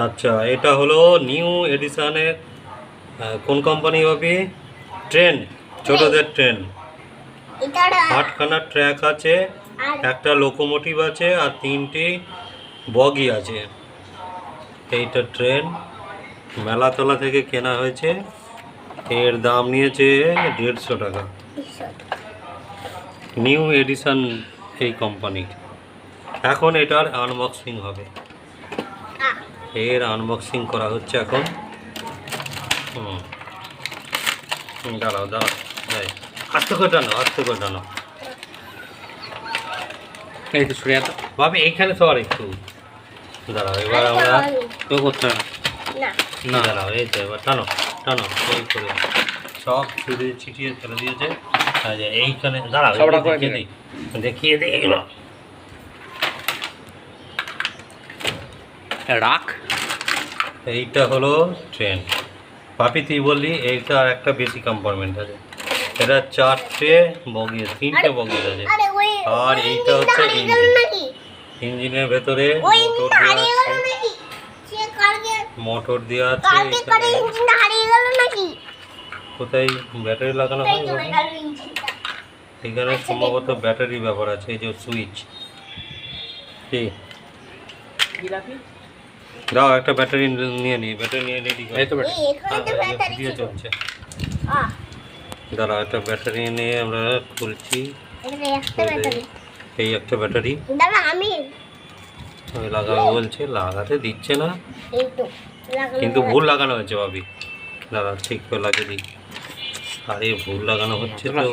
আচ্ছা, এটা হলো নিউ এডিশনের কোন কোম্পানি হবে? ট্রেন, ছোটদের ট্রেন। আটখানা ট্র্যাক আছে, একটা লোকোমোটিভ আছে আর 3টি বগি আছে। এইটা ট্রেন মেলাতলা থেকে কেনা হয়েছে। এর দাম নিয়েছে 150 টাকা। নিউ এডিশন এই কোম্পানি। এখন এটার আনবক্সিং হবে, এর আনবক্সিং করা হচ্ছে এখন। দাঁড়াও দাঁড়াও, আস্তে করে টানো, আস্তে করে টানো। এই তো সরে তো ভাবি, এইখানে সবার একটু দাঁড়াও। এবার আমরা তো করতে না, দাঁড়াও, এই তো এবার টানো টানো, ওই করে সব ছুটে ছিটিয়ে ফেলে দিয়েছে। এইখানে দাঁড়াও, দেখিয়ে দিই এগুলো রাখ। এইটা হলো ট্রেন। পাপি তুই বললি এইটা আর একটা বেশি কম্পার্টমেন্ট আছে। এটা 4টে বগি, 3টে বগি আছে। আর এইটা হচ্ছে ইঞ্জিনের ভেতরে মোটর দেওয়া আছে। কোথায় ব্যাটারি লাগানো হয়? এখানে সম্ভবত ব্যাটারি ব্যবহার আছে। এই যে সুইচ, কি দাও একটা ব্যাটারি নিয়ে নিই, ব্যাটারি নিয়ে রেডি ভিডিও চলছে। দাঁড়াও, একটা ব্যাটারি নিয়ে আমরা খুলছি। এই একটা ব্যাটারি লাগাবে বলছে, লাগাতে দিচ্ছে না, কিন্তু ভুল লাগানো হয়েছে ভাবি। দাঁড়া ঠিক করে লাগিয়ে দিই। আরে ভুল লাগানো হচ্ছে তো,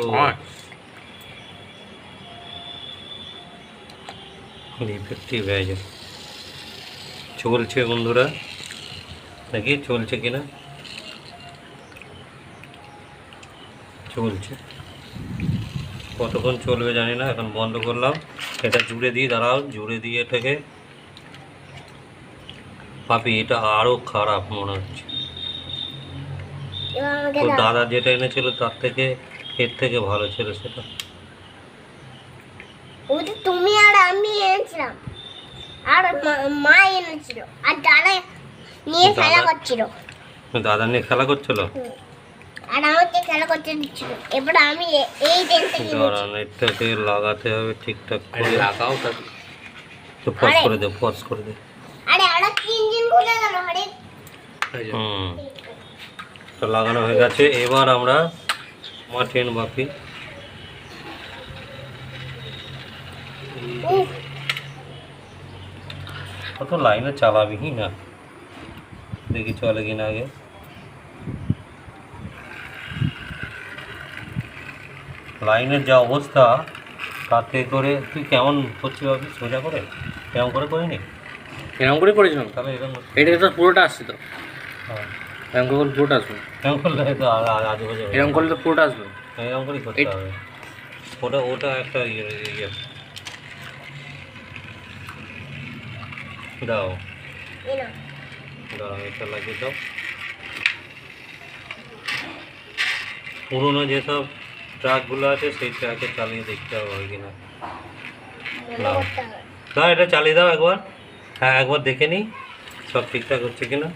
ইফেক্টিভ হয়ে যায়। চলছে বন্ধুরা, দেখি চলছে কিনা। চলছে, কতক্ষণ চলবে জানি না। এখন বন্ধ করলাম, এটা জুড়ে দিই। দাঁড়াও, জুড়ে দিয়ে এটাকে। পাপি এটা আরো খারাপ মনে হচ্ছে। তো দাদা যেটা এনেছিল তার থেকে এর থেকে ভালো ছিল সেটা। তুমি আর আমি এনেছিলাম, আর মা এনেছিল, আর দাদা নিয়ে খেলা করছিল। দাদা নিয়ে খেলা করছিল আর আমাকে খেলা করতে দিচ্ছিল। এবার আমি এই এটাকে লাগাতে হবে ঠিকঠাক করে। লাগাও তো পজ করে দে, পজ করে দে। আরে আরে ইঞ্জিন খুলে গেল। আরে তো লাগানো হয়ে গেছে। এবার আমরা ট্রেন বাপি কত লাইনে চালাবি না, দেখি চলে কিনা আগে। লাইনের যা অবস্থা, তাতে করে তুই কেমন করছিস ভাবি? সোজা করে কেমন করে করিনি? এরকম করে করেছিলাম, তাহলে এরকম এটা তো পুরোটা আসছে তো। হ্যাঁ, এরকম করলে পুরোটা আসবে। এরকম করলে তো আজে বাজে। এরকম করলে তো পুরোটা আসবে। এরকম করেই করতে হবে। ওটা একটা ইয়ে দাও, দাও এটা লাগিয়ে দাও। পুরোনো যেসব ট্রাকগুলো আছে সেই ট্রাকে চালিয়ে দেখতে হবে কিনা। না, এটা চালিয়ে দাও একবার। হ্যাঁ, একবার দেখে নিই সব ঠিকঠাক হচ্ছে কিনা।